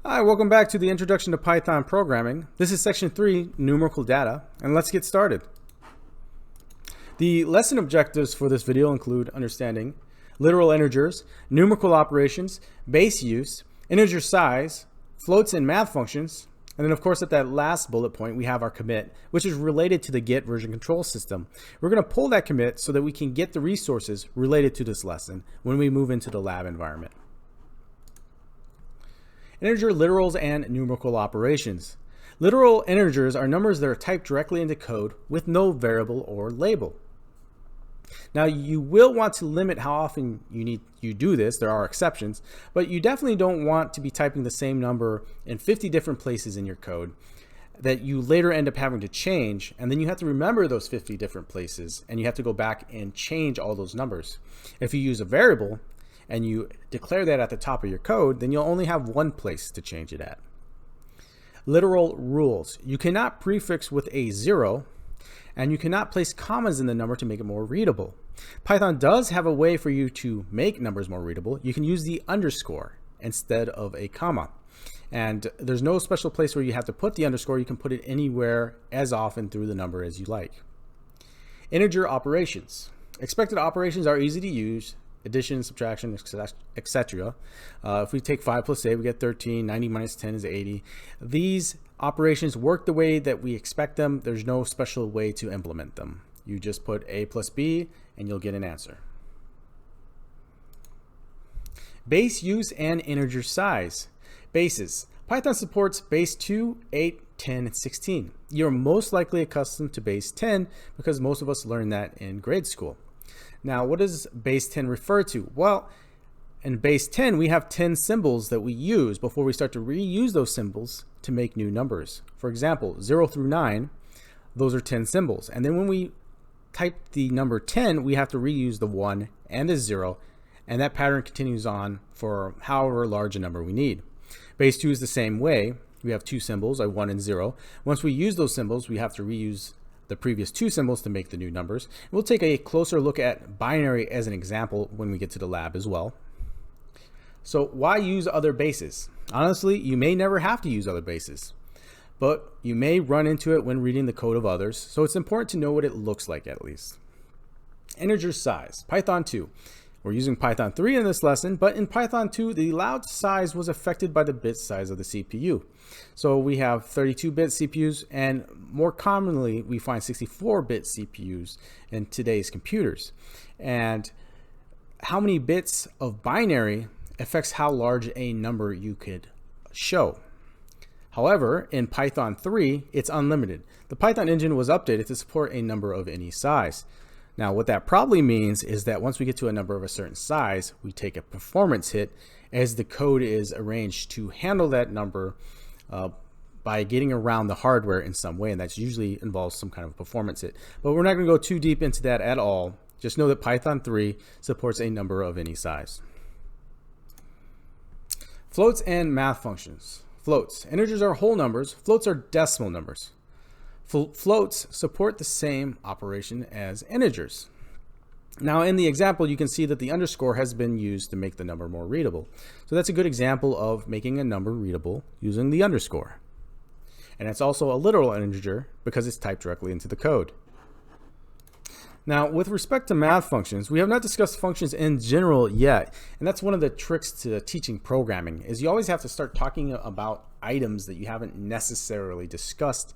Hi, welcome back to the Introduction to Python Programming. This is Section 3, Numerical Data, and let's get started. The lesson objectives for this video include understanding literal integers, numerical operations, base use, integer size, floats and math functions, and then of course at that last bullet point we have our commit, which is related to the Git version control system. We're going to pull that commit so that we can get the resources related to this lesson when we move into the lab environment. Integer literals and numerical operations. Literal integers are numbers that are typed directly into code with no variable or label. Now you will want to limit how often you do this. There are exceptions, but you definitely don't want to be typing the same number in 50 different places in your code that you later end up having to change, and then you have to remember those 50 different places and you have to go back and change all those numbers. If you use a variable and you declare that at the top of your code, then you'll only have one place to change it at. Literal rules. You cannot prefix with a 0, and you cannot place commas in the number to make it more readable. Python does have a way for you to make numbers more readable. You can use the underscore instead of a comma. And there's no special place where you have to put the underscore. You can put it anywhere as often through the number as you like. Integer operations. Expected operations are easy to use. Addition, subtraction, etc. If we take 5 plus 8, we get 13. 90 minus 10 is 80. These operations work the way that we expect them. There's no special way to implement them. You just put a plus b and you'll get an answer. Base use and integer size. Bases. Python supports base 2, 8, 10, and 16. You're most likely accustomed to base 10 because most of us learned that in grade school. Now, what does base 10 refer to? Well, in base 10, we have 10 symbols that we use before we start to reuse those symbols to make new numbers. For example, 0 through 9, those are 10 symbols. And then when we type the number 10, we have to reuse the 1 and the 0, and that pattern continues on for however large a number we need. Base 2 is the same way. We have 2 symbols, a 1 and 0. Once we use those symbols, we have to reuse the previous 2 symbols to make the new numbers. We'll take a closer look at binary as an example when we get to the lab as well. So why use other bases? Honestly, you may never have to use other bases, but you may run into it when reading the code of others, so it's important to know what it looks like at least. Integer size, Python 2. We're using Python 3 in this lesson, but in Python 2, the allowed size was affected by the bit size of the CPU. So we have 32-bit CPUs, and more commonly, we find 64-bit CPUs in today's computers. And how many bits of binary affects how large a number you could show. However, in Python 3, it's unlimited. The Python engine was updated to support a number of any size. Now, what that probably means is that once we get to a number of a certain size, we take a performance hit as the code is arranged to handle that number by getting around the hardware in some way, and that usually involves some kind of performance hit. But we're not going to go too deep into that at all. Just know that Python 3 supports a number of any size. Floats and math functions. Floats. Integers are whole numbers. Floats are decimal numbers. Floats support the same operation as integers. Now in the example, you can see that the underscore has been used to make the number more readable. So that's a good example of making a number readable using the underscore. And it's also a literal integer because it's typed directly into the code. Now, with respect to math functions, we have not discussed functions in general yet, and that's one of the tricks to teaching programming, is you always have to start talking about items that you haven't necessarily discussed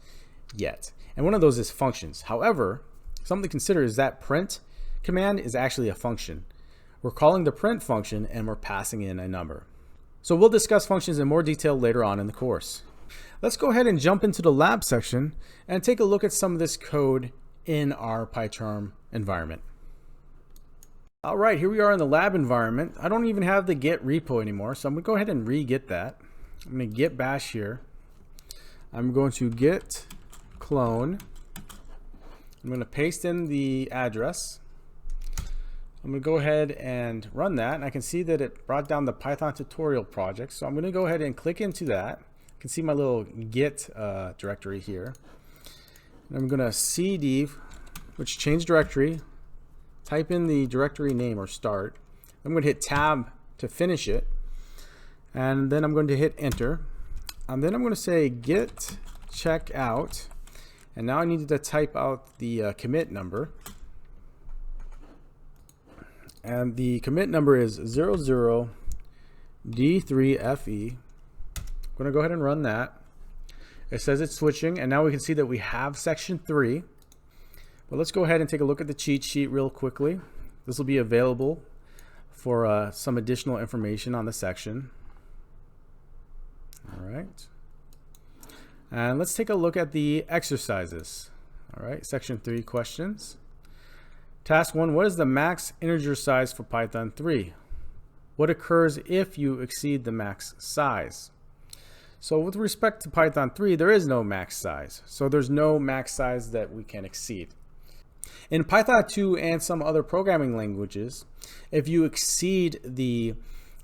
yet. And one of those is functions. However, something to consider is that print command is actually a function. We're calling the print function and we're passing in a number. So we'll discuss functions in more detail later on in the course. Let's go ahead and jump into the lab section and take a look at some of this code in our PyCharm environment. All right, here we are in the lab environment. I don't even have the Git repo anymore, so I'm gonna go ahead and re-git that. I'm gonna git bash here. I'm going to git clone. I'm gonna paste in the address. I'm gonna go ahead and run that, and I can see that it brought down the Python tutorial project. So I'm gonna go ahead and click into that. You can see my little Git directory here. And I'm gonna cd, which change directory, type in the directory name or start. I'm gonna hit tab to finish it, and then I'm going to hit enter. And then I'm going to say git checkout. And now I need to type out the commit number. And the commit number is 00D3FE. I'm going to go ahead and run that. It says it's switching, and now we can see that we have section 3. But let's go ahead and take a look at the cheat sheet real quickly. This will be available for some additional information on the section. All right. And let's take a look at the exercises. All right, section 3 questions. Task 1, what is the max integer size for Python 3? What occurs if you exceed the max size? So with respect to Python 3, there is no max size. So there's no max size that we can exceed. In Python 2 and some other programming languages, if you exceed the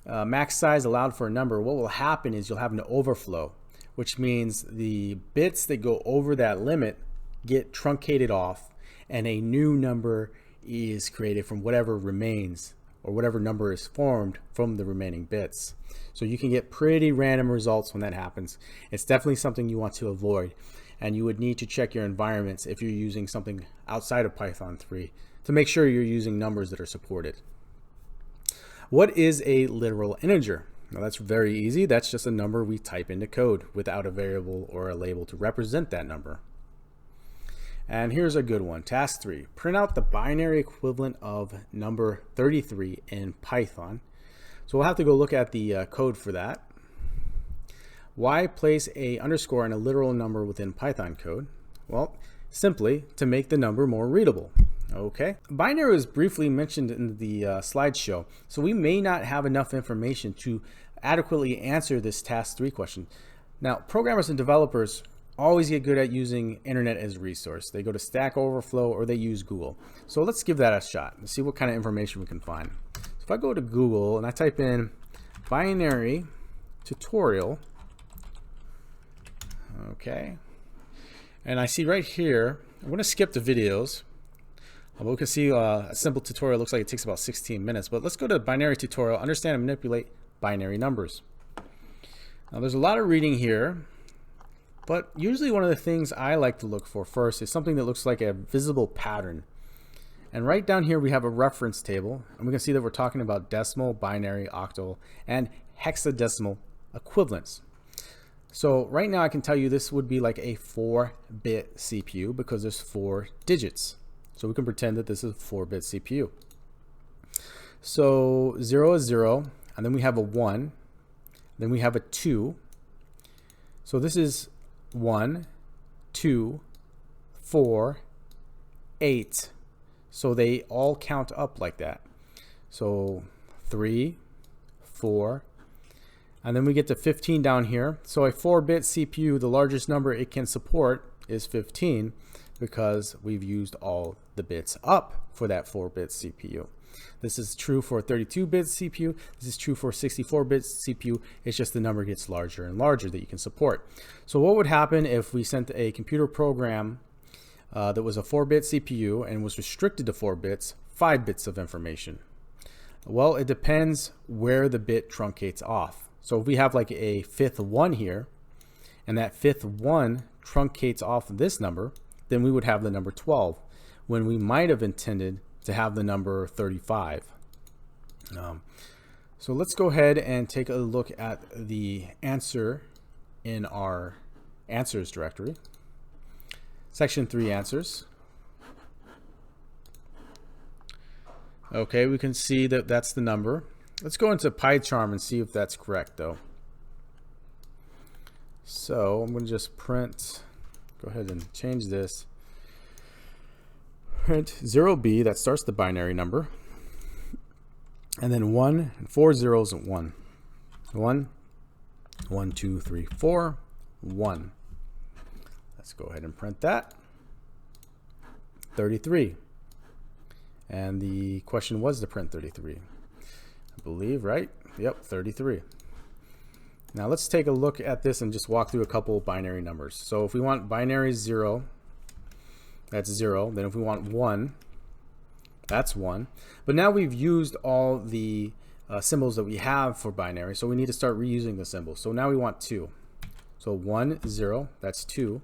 max size allowed for a number, what will happen is you'll have an overflow, which means the bits that go over that limit get truncated off and a new number is created from whatever remains, or whatever number is formed from the remaining bits. So you can get pretty random results when that happens. It's definitely something you want to avoid, and you would need to check your environments if you're using something outside of Python 3 to make sure you're using numbers that are supported. What is a literal integer? Now that's very easy. That's just a number we type into code without a variable or a label to represent that number. And here's a good one. Task 3. Print out the binary equivalent of number 33 in Python. So we'll have to go look at the code for that. Why place a underscore in a literal number within Python code? Well, simply to make the number more readable. Okay. Binary was briefly mentioned in the slideshow, so we may not have enough information to adequately answer this task 3 question. Now, programmers and developers always get good at using internet as a resource. They go to Stack Overflow or they use Google. So let's give that a shot and see what kind of information we can find. So if I go to Google and I type in binary tutorial, okay, and I see right here, I'm going to skip the videos. We can see a simple tutorial looks like it takes about 16 minutes, but let's go to binary tutorial, understand and manipulate binary numbers. Now there's a lot of reading here, but usually one of the things I like to look for first is something that looks like a visible pattern. And right down here we have a reference table, and we can see that we're talking about decimal, binary, octal, and hexadecimal equivalents. So right now I can tell you this would be like a 4-bit CPU because there's 4 digits. So we can pretend that this is a 4-bit CPU. So 0 is 0, and then we have a 1, then we have a 2. So this is 1, 2, 4, 8. So they all count up like that. So 3, 4, and then we get to 15 down here. So a 4-bit CPU, the largest number it can support is 15 because we've used all the bits up for that 4-bit CPU. This is true for a 32-bit CPU. This is true for a 64-bit CPU. It's just the number gets larger and larger that you can support. So what would happen if we sent a computer program that was a 4-bit CPU and was restricted to 4 bits, 5 bits of information? Well, it depends where the bit truncates off. So if we have like a 5th 1 here, and that 5th 1 truncates off this number, then we would have the number 12, when we might have intended to have the number 35. So let's go ahead and take a look at the answer in our answers directory. Section 3 answers. Okay, we can see that that's the number. Let's go into PyCharm and see if that's correct though. So I'm going to just print, go ahead and change this. Print 0b, that starts the binary number. And then 1 and 4 zeros and 1. 1, 1, 2, 3, 4, 1. Let's go ahead and print that. 33. And the question was to print 33. I believe, right? Yep, 33. Now let's take a look at this and just walk through a couple of binary numbers. So if we want binary 0, that's 0. Then if we want 1, that's 1. But now we've used all the symbols that we have for binary, so we need to start reusing the symbols. So now we want 2. So 1, 0, that's 2.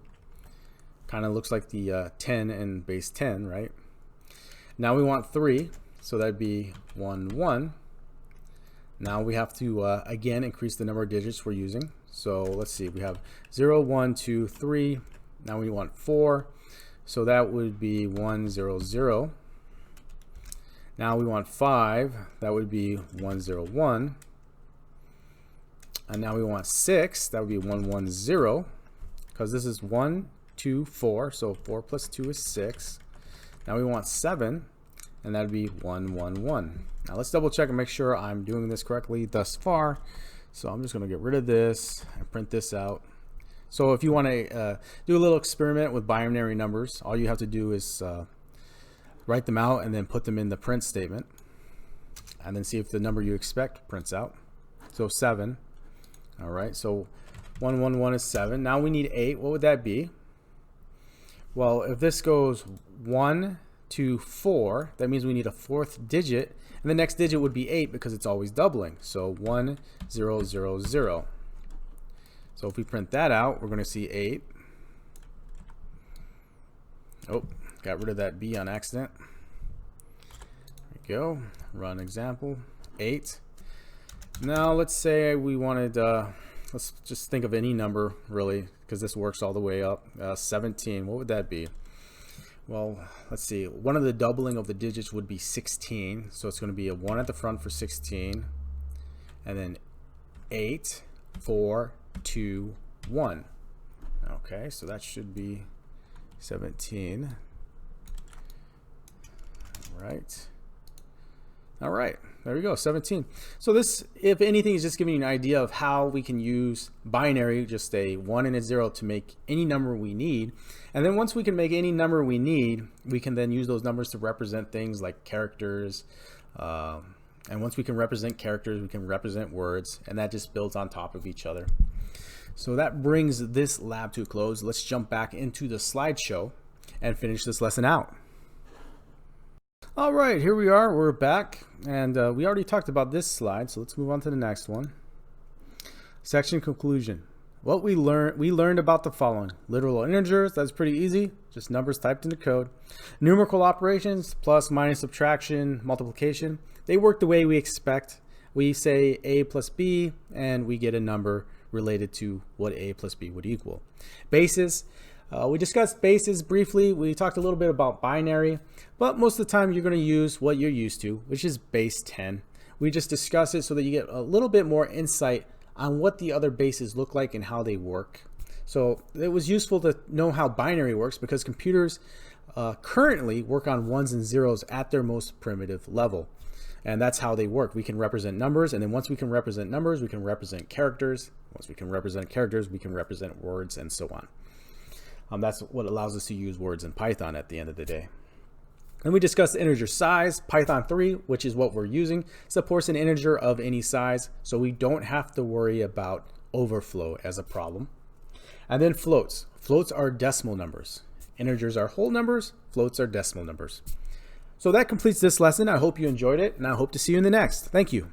Kind of looks like the 10 and base 10, right? Now we want 3, so that'd be 1, 1. Now we have to, again, increase the number of digits we're using. So let's see, we have 0, 1, 2, 3. Now we want 4, so that would be 1, 0, 0. Now we want 5, that would be 1, 0, 1. And now we want 6, that would be 1, 1, 0. Because this is 1, 2, 4, so 4 plus 2 is 6. Now we want 7, and that would be 1, 1, 1. Now let's double check and make sure I'm doing this correctly thus far. So I'm just going to get rid of this and print this out. So if you want to do a little experiment with binary numbers, all you have to do is write them out and then put them in the print statement, and then see if the number you expect prints out. So 7. All right, so 1, 1, 1 is 7. Now we need 8. What would that be? Well, if this goes 1 to 4, that means we need a 4th digit, and the next digit would be 8 because it's always doubling. So 1, 0, 0, 0. So if we print that out, we're going to see 8. Oh, got rid of that B on accident. There we go. Run example. 8. Now let's say we wanted, let's just think of any number really, because this works all the way up. 17. What would that be? Well, let's see. One of the doubling of the digits would be 16. So it's going to be a 1 at the front for 16. And then 8, 4, 2, 1. Okay, so that should be 17. All right, there we go, 17. So this, if anything, is just giving you an idea of how we can use binary, just a 1 and a 0, to make any number we need. And then once we can make any number we need, we can then use those numbers to represent things like characters. And once we can represent characters, we can represent words, and that just builds on top of each other. So that brings this lab to a close. Let's jump back into the slideshow and finish this lesson out. All right, here we are. We're back, and we already talked about this slide, so let's move on to the next one. Section conclusion. What we learned about the following: literal integers, that's pretty easy, just numbers typed into code. Numerical operations, plus, minus, subtraction, multiplication, they work the way we expect. We say A plus B, and we get a number related to what A plus B would equal. Bases. We discussed bases briefly. We talked a little bit about binary, but most of the time you're going to use what you're used to, which is base 10. We just discuss it so that you get a little bit more insight on what the other bases look like and how they work. So it was useful to know how binary works because computers currently work on ones and zeros at their most primitive level. And that's how they work. We can represent numbers, and then once we can represent numbers, we can represent characters. Once we can represent characters, we can represent words, and so on. That's what allows us to use words in Python at the end of the day. Then we discussed integer size. Python 3, which is what we're using, supports an integer of any size, so we don't have to worry about overflow as a problem. And then floats. Floats are decimal numbers. Integers are whole numbers. Floats are decimal numbers. So that completes this lesson. I hope you enjoyed it, and I hope to see you in the next. Thank you.